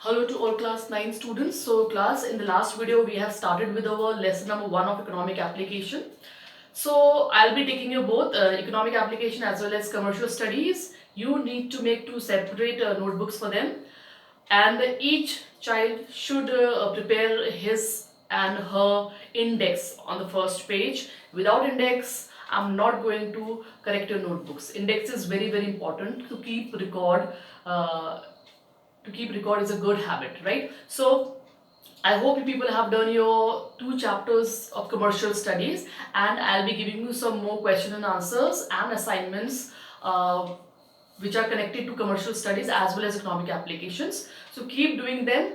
Hello to all class 9 students. So class, in the last video we have started with our lesson number 1 of economic application. So I'll be taking you both economic application as well as commercial studies. You need to make two separate notebooks for them, and each child should prepare his and her index on the first page. Without index, I'm not going to correct your notebooks. Index is very important to keep record. To keep record is a good habit, right? So I hope you people have done your 2 chapters of commercial studies, and I'll be giving you some more question and answers and assignments which are connected to commercial studies as well as economic applications. So keep doing them.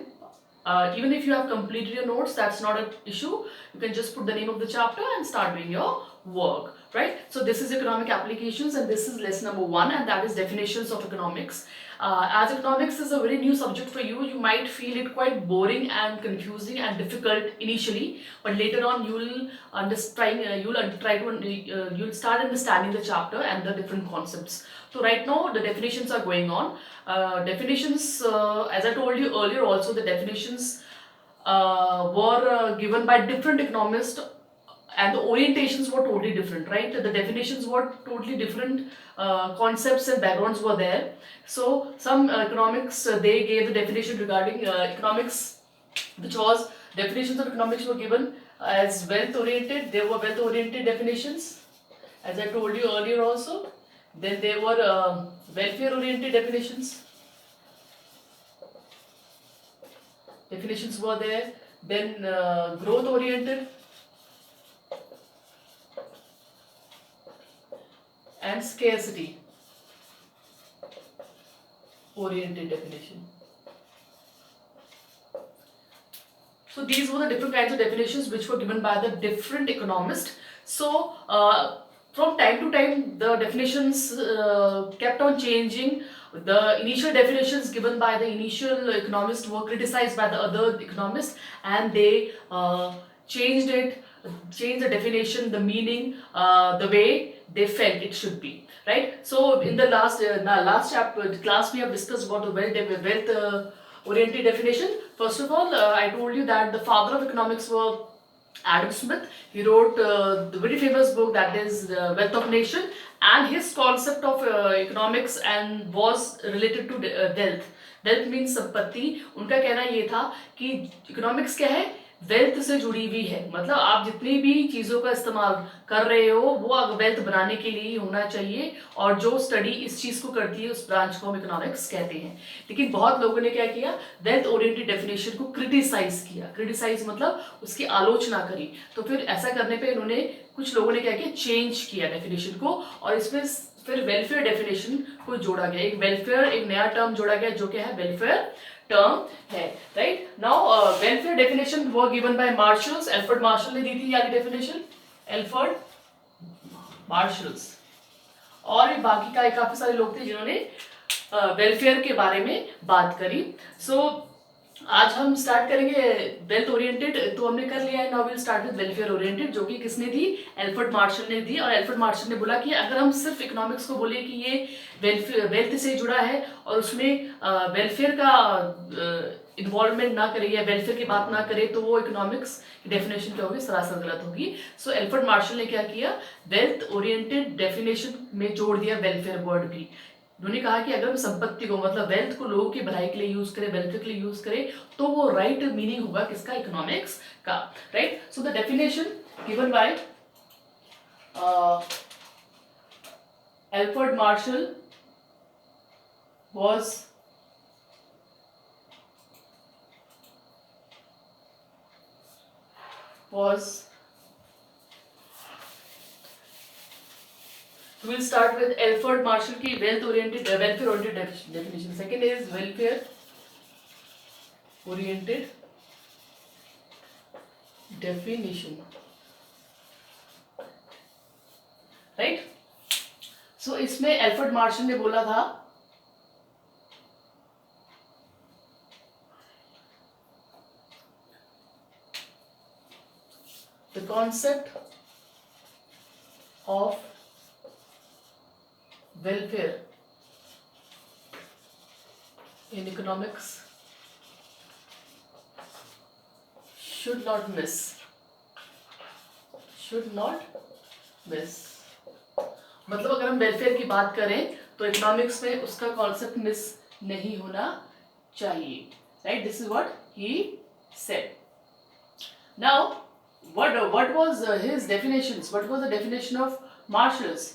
Even if you have completed your notes, that's not an issue. You can just put the name of the chapter and start doing your work, right? So this is economic applications and this is lesson number 1, and that is definitions of economics. As economics is a very new subject for you, you might feel it quite boring and confusing and difficult initially, but later on you'll you'll start understanding the chapter and the different concepts. So right now the definitions are going on. Definitions, as I told you earlier also, the definitions were given by different economists, and the orientations were totally different, right? The definitions were totally different, concepts and backgrounds were there. So some economics, they gave the definition regarding economics, which was definitions of economics were given as wealth oriented. There were wealth oriented definitions, as I told you earlier also. Then there were welfare oriented definitions. Definitions were there. Then growth oriented and scarcity oriented definition. So these were the different kinds of definitions which were given by the different economists. So from time to time the definitions kept on changing. The initial definitions given by the initial economists were criticized by the other economists, and they changed the definition, the meaning, the way they felt it should be, right? So in the last chapter class, we have discussed about the wealth oriented definition. First of all, I told you that the father of economics was Adam Smith. He wrote the very famous book, that is Wealth of Nation, and his concept of economics and was related to wealth. Wealth means संपत्ति. उनका कहना ये था कि economics क्या है, wealth से जुड़ी हुई है. मतलब आप जितनी भी चीज़ों का इस्तेमाल कर रहे हो वो वेल्थ बनाने के लिए ही होना चाहिए, और जो स्टडी इस चीज़ को करती है उस ब्रांच को हम इकोनॉमिक्स कहते हैं. लेकिन बहुत लोगों ने क्या किया, वेल्थ ओरिएंटेड डेफिनेशन को क्रिटिसाइज किया. क्रिटिसाइज मतलब उसकी आलोचना करी. तो फिर ऐसा करने पे इन्होंने, कुछ लोगों ने क्या किया, चेंज किया डेफिनेशन को, और इसमें फिर वेलफेयर डेफिनेशन को जोड़ा गया. एक वेलफेयर, एक नया टर्म जोड़ा गया जो क्या है, वेलफेयर टर्म है, राइट? नाउ वेलफेयर डेफिनेशन वो given by marshals. Alfred Marshall ने दी थी यानी डेफिनेशन, एल्फ्रेड मार्शल्स. और भी बाकी का काफी सारे लोग थे जिन्होंने वेलफेयर के बारे में बात करी. सो आज हम स्टार्ट करेंगे वेल्थ ओरिएंटेड. तो हमने कर लिया है. Now will start with welfare oriented, जो कि किसने दी, एल्फ्रेड मार्शल ने दी. और एल्फ्रेड मार्शल ने बोला कि अगर हम सिर्फ इकोनॉमिक्स को बोले कि ये वेल्थ से जुड़ा है और उसमें वेलफेयर का इन्वॉल्वमेंट ना करे या वेलफेयर की बात ना करे, तो वो इकोनॉमिक्स की डेफिनेशन क्या होगी, सरासर गलत होगी. सो एल्फ्रेड मार्शल ने क्या किया, वेल्थ ओरिएंटेड डेफिनेशन में जोड़ दिया वेलफेयर वर्ड भी. उन्होंने कहा कि अगर हम संपत्ति को, मतलब वेल्थ को लोगों की भलाई के लिए यूज करें, वेलफेयर के लिए यूज करें, तो वो राइट मीनिंग होगा किसका, इकोनॉमिक्स का, right? So the definition given by Alfred Marshall was we'll start with Alfred Marshall की wealth oriented, welfare oriented definition. Second is welfare oriented definition, right? So इसमें एल्फ्रेड मार्शल ने बोला था the concept of welfare in economics should not miss, should not miss। मतलब अगर हम welfare की बात करें तो इकोनॉमिक्स में उसका कॉन्सेप्ट मिस नहीं होना चाहिए, right? This is what he said. Now what was his definitions? What was the definition of Marshall's?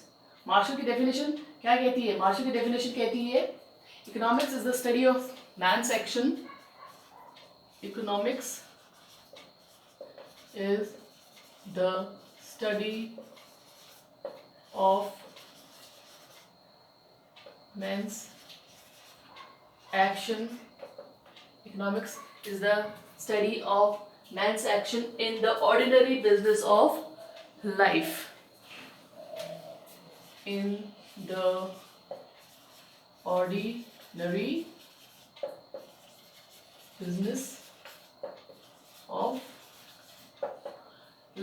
Marshall की डेफिनेशन क्या कहती है? मार्शल की डेफिनेशन कहती है economics is the study of man's action, economics is the study of man's action. Economics is the study of man's action in the ordinary business of life. In the ordinary business of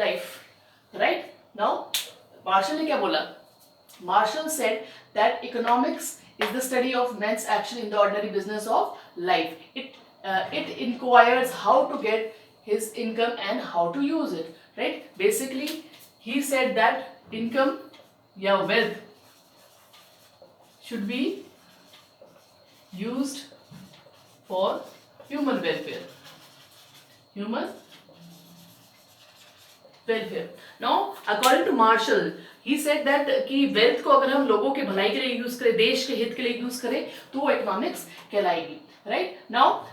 life. Right? Now, Marshall ने क्या बोला? Marshall said that economics is the study of man's action in the ordinary business of life. It inquires how to get his income and how to use it. Right? Basically, he said that income या wealth should be used for human welfare. Human welfare. Now, according to Marshall, he said that कि wealth को अगर हम लोगों के भलाई के लिए यूज करें, देश के हित के लिए यूज करें, तो वो इकोनॉमिक्स कहलाएगी, right? Now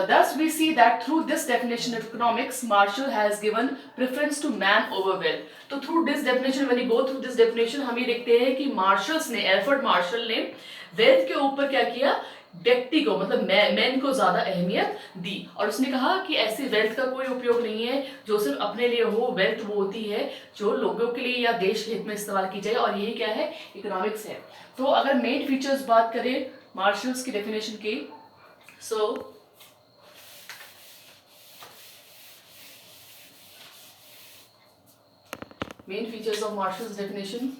thus we see that through this definition of economics, Marshall has given preference to man over wealth. तो through this definition, when you go through this definition, हम ये देखते हैं कि मार्शल्स ने, एल्फ्रेड मार्शल ने wealth के ऊपर क्या किया? व्यक्ति को, मतलब मैन को ज्यादा अहमियत दी, और उसने कहा कि ऐसी वेल्थ का कोई उपयोग नहीं है जो सिर्फ अपने लिए हो। वेल्थ वो होती है जो लोगों के लिए या देश के हित में इस्तेमाल की जाए, और यही क्या है? इकोनॉमिक्स है। तो अगर मेन फीचर्स बात करें मार्शल्स की डेफिनेशन की, so main features of Marshall's definition,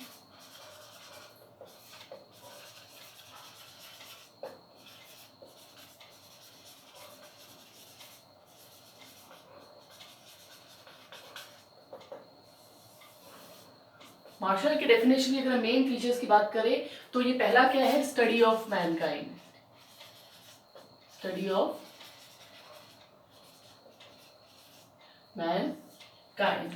Marshall के डेफिनेशन की अगर मेन फीचर्स की बात करें तो ये पहला क्या है? Study of mankind, study of mankind.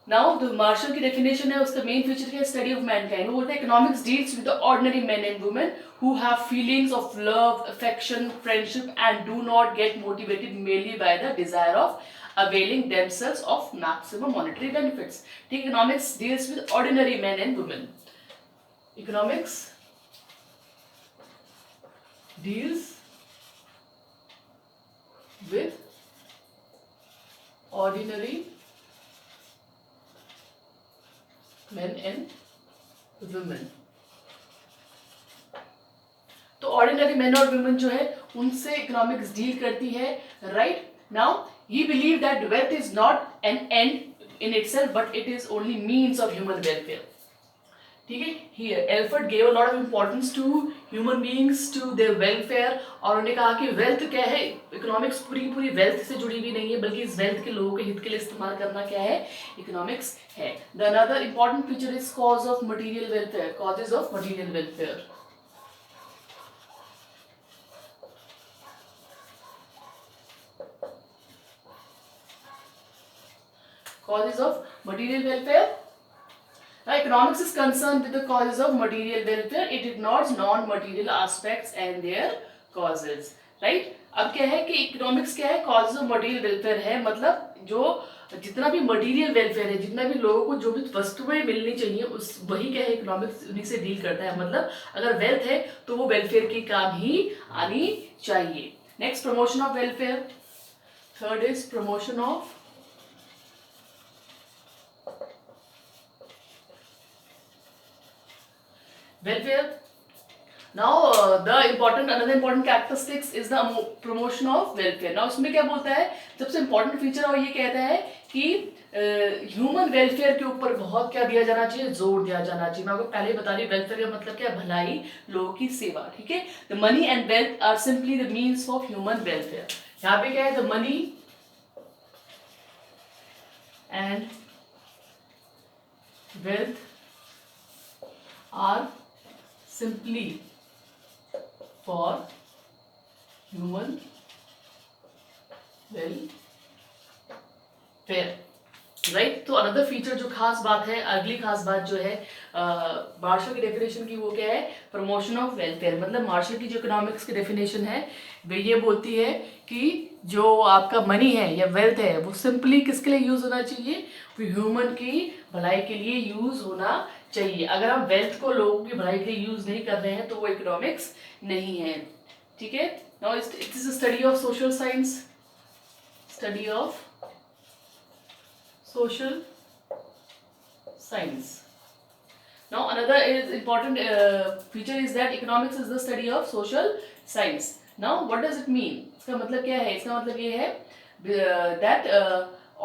Now the Marshall की डेफिनेशन है, उसका मेन फीचर क्या है? Study of mankind. वो बोलते हैं economics deals with the ordinary men and women who have feelings of love, affection, friendship and do not get motivated merely by the desire of availing themselves of maximum monetary benefits. ठीक, economics deals with ordinary men and women. Economics deals with ordinary men and women. तो ordinary man और women जो है उनसे economics deal करती है, right? Now he believe that wealth is not an end in itself but it is only means of human welfare. ठीक है, here Alfred gave a lot of importance to human beings, to their welfare, और उन्होंने कहा कि wealth क्या है? Economics पूरी wealth से जुड़ी हुई नहीं है, बल्कि इस वेल्थ के लोगों के हित के लिए इस्तेमाल करना क्या है? इकोनॉमिक्स है। The another important feature is cause of material welfare, causes of material welfare. Causes of material welfare. Now, economics is concerned with the causes of material welfare. It ignores non-material aspects and their causes. Right? अब क्या है कि economics क्या है? Causes of material welfare है, मतलब जो जितना भी मटीरियल वेलफेयर है, जितना भी लोगों को जो भी वस्तुएं मिलनी चाहिए, उस वही क्या है? इकोनॉमिक्स उन्हीं से डील करता है। मतलब अगर वेल्थ है तो वो वेलफेयर की काम ही आनी चाहिए। Next, promotion of welfare. Third is promotion of welfare. Now another important characteristics is the promotion of welfare. Now उसमें क्या बोलता है? सबसे important feature और ये कहता है कि ह्यूमन वेलफेयर के ऊपर बहुत क्या दिया जाना चाहिए? जोर दिया जाना चाहिए। मैं आपको पहले ही बता रही हूँ वेलफेयर का मतलब क्या? भलाई, लोगों की सेवा। ठीक है, the money and wealth are simply the means of human welfare. यहाँ पे क्या है? The money and wealth are simply for human welfare. Right, तो अनदर फीचर जो खास बात है, अगली खास बात जो है मार्शल की डेफिनेशन की, वो क्या है? Promotion of welfare. मतलब मार्शल की जो इकोनॉमिक्स की डेफिनेशन है वो ये बोलती है कि जो आपका मनी है या वेल्थ है वो सिंपली किसके लिए यूज होना चाहिए? वो ह्यूमन की भलाई के लिए यूज होना चाहिए। अगर हम वेल्थ को लोगों की भलाई के लिए यूज नहीं कर रहे हैं तो वो इकोनॉमिक्स नहीं है। ठीक है, now it is study of social science, study of social science. Now another is important feature is that economics is the study of social science. Now what does it mean? इसका मतलब क्या है? इसका मतलब ये है that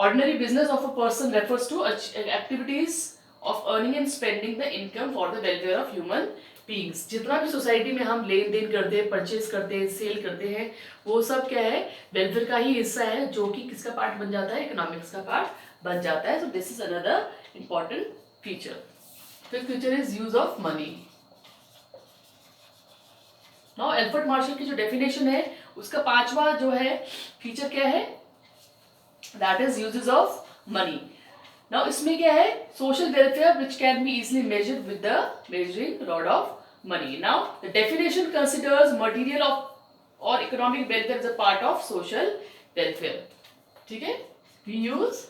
ordinary business of a person refers to activities of earning and spending the income for the welfare of human beings. जितना भी सोसाइटी में हम लेन देन करते हैं, परचेज करते हैं, सेल करते हैं, वो सब क्या है? वेलफेयर का ही हिस्सा है, जो कि किसका पार्ट बन जाता है? इकोनॉमिक्स का पार्ट बन जाता है। So this is another important feature. Fifth feature is use of money. Now Alfred Marshall की जो डेफिनेशन है उसका पांचवा जो है फीचर क्या है? That is uses of money. Now इसमें क्या है? Social welfare which can be easily measured with the measuring rod of money. Now the definition considers material of और economic welfare is a part of social welfare. ठीक है, we use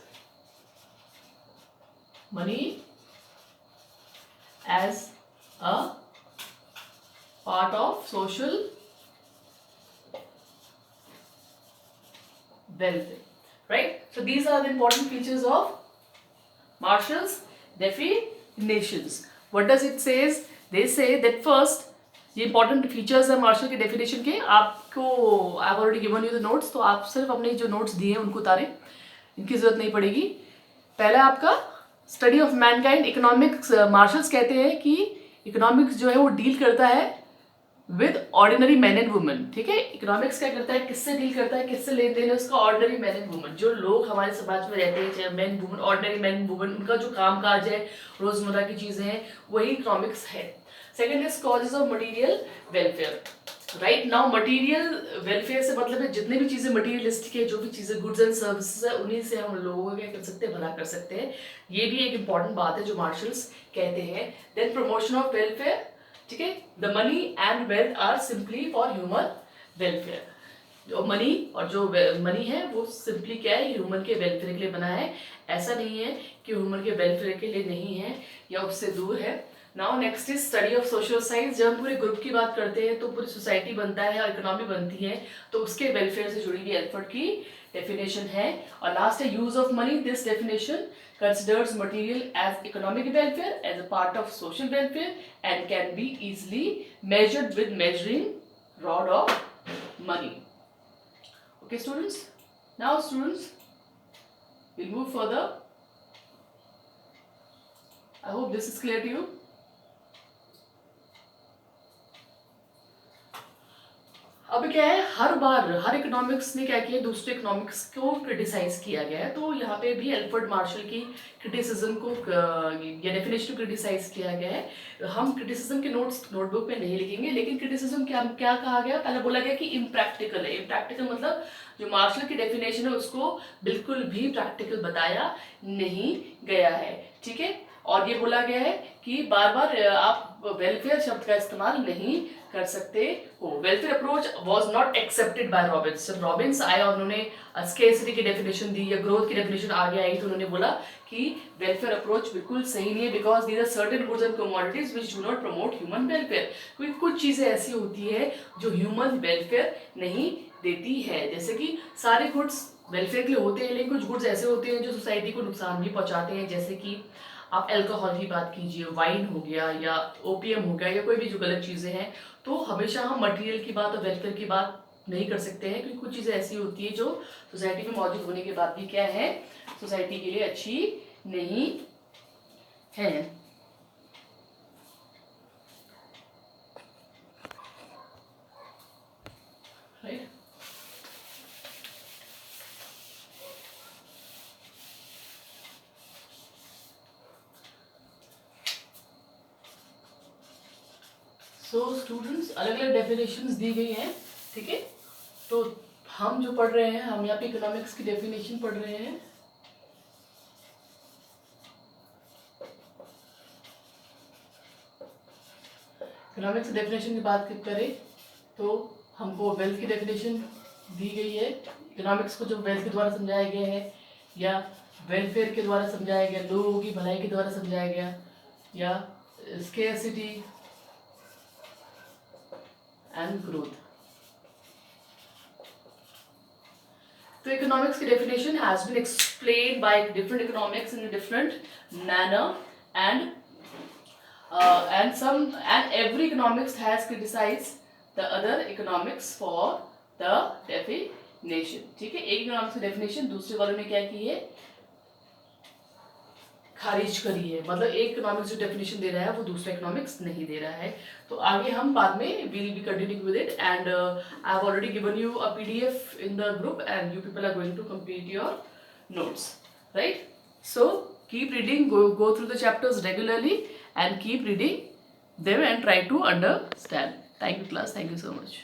money as a part of social welfare, right? So these are the important features of Marshall's definitions. What does it says? They say that first, ये important features है martial के definition के। आपको I've already given you the notes, तो आप सिर्फ अपने जो notes दिए हैं उनको उतारें, इनकी जरूरत नहीं पड़ेगी। पहला आपका study of Mankind economics. Marshals कहते हैं कि इकोनॉमिक्स जो है वो डील करता है with ordinary man and women. ठीक है, इकोनॉमिक्स क्या करता है? किससे डील करता है? किससे लेन देन है उसका? ऑर्डिनरी मैन एंड वुमेन, जो लोग हमारे समाज में रहते हैं, चाहे man women, ordinary man women, उनका जो काम काज है, रोजमर्रा की चीजें हैं, वही इकोनॉमिक्स है। Second is causes of material welfare. Right, now material welfare से मतलब है जितनी भी चीजें मटीरियलिस्टिक है, जो भी चीजें गुड्स एंड सर्विसेज है, उन्हीं से हम लोगों को क्या कर सकते हैं? भला कर सकते हैं। ये भी एक इंपॉर्टेंट बात है जो मार्शल्स कहते हैं। Then promotion of welfare. ठीक है, the money and wealth are simply for human welfare. जो मनी और जो मनी है वो सिंपली क्या है? ह्यूमन के वेलफेयर के लिए बना है। ऐसा नहीं है कि ह्यूमन के वेलफेयर के लिए नहीं है या उससे दूर है। Now next is study of social science. जब हम पूरे ग्रुप की बात करते हैं तो पूरी सोसाइटी बनता है और इकोनॉमी बनती है, तो उसके वेलफेयर से जुड़ी हुई एल्फ्रेड की डेफिनेशन है। और लास्ट है use of money. This definition considers material as economic welfare as a part of social welfare and can be easily measured with measuring rod of money. Okay students, now students we'll move further. I hope this is clear to you. अब क्या है, हर बार हर economics ने क्या किया? दूसरे economics को criticise किया गया है। तो यहाँ पे भी एल्फ्रेड मार्शल की क्रिटिसिज्म को या डेफिनेशन को क्रिटिसाइज किया गया है। हम क्रिटिसिज्म के नोट्स नोटबुक में नहीं लिखेंगे, लेकिन क्रिटिसिज्म क्या क्या कहा गया? पहले बोला गया कि इम्प्रैक्टिकल है। इम्प्रैक्टिकल मतलब जो मार्शल की डेफिनेशन है उसको बिल्कुल भी प्रैक्टिकल बताया नहीं गया है। ठीक है, और ये बोला गया है कि बार बार आप वेलफेयर शब्द का इस्तेमाल नहीं कर सकते हो। Welfare approach was not accepted by Robins. जब रॉबिन्स आए और उन्होंने स्केर्सिटी की डेफिनेशन दी या ग्रोथ की डेफिनेशन आगे आई, तो उन्होंने बोला कि वेलफेयर अप्रोच बिल्कुल सही नहीं है, because these are certain goods and commodities which do not promote human welfare. क्योंकि कुछ चीजें ऐसी होती है जो ह्यूमन वेलफेयर नहीं देती है। जैसे कि सारे गुड्स वेलफेयर के लिए होते हैं, लेकिन कुछ गुड्स ऐसे होते हैं जो सोसाइटी को नुकसान भी पहुंचाते हैं। जैसे कि आप अल्कोहल की बात कीजिए, वाइन हो गया या ओपियम हो गया या कोई भी जो गलत चीज़ें हैं, तो हमेशा हम मटेरियल की बात और वेलफेयर की बात नहीं कर सकते हैं, क्योंकि कुछ चीज़ें ऐसी होती है जो सोसाइटी में मौजूद होने के बाद भी क्या है? सोसाइटी के लिए अच्छी नहीं है। राइट, स्टूडेंट्स अलग अलग डेफिनेशंस दी गई हैं, ठीक है। तो हम जो पढ़ रहे हैं, हम यहाँ पे इकोनॉमिक्स की डेफिनेशन पढ़ रहे हैं। इकोनॉमिक्स की डेफिनेशन की बात करें तो हमको वेल्थ की डेफिनेशन दी गई है। इकोनॉमिक्स को जो वेल्थ के द्वारा समझाया गया है या वेलफेयर के द्वारा समझाया गया, लोगों की भलाई के द्वारा समझाया गया, या स्केर्सिटी एंड ग्रोथ। तो इकोनॉमिक्स की definition has been explained by different economics in different manner and every economics has criticized the other economics for the definition, ठीक है। एक इकोनॉमिक्स की डेफिनेशन दूसरे वाले ने क्या की है, खारिज करी है। मतलब एक इकोनॉमिक्स जो डेफिनेशन दे रहा है वो दूसरा इकोनॉमिक्स नहीं दे रहा है। तो आगे हम बाद में will be continue with it, and I have already given you a PDF in the group and you people are going to complete your notes, right? So keep reading, go through the chapters regularly and keep reading them and try to understand. Thank you class, thank you so much.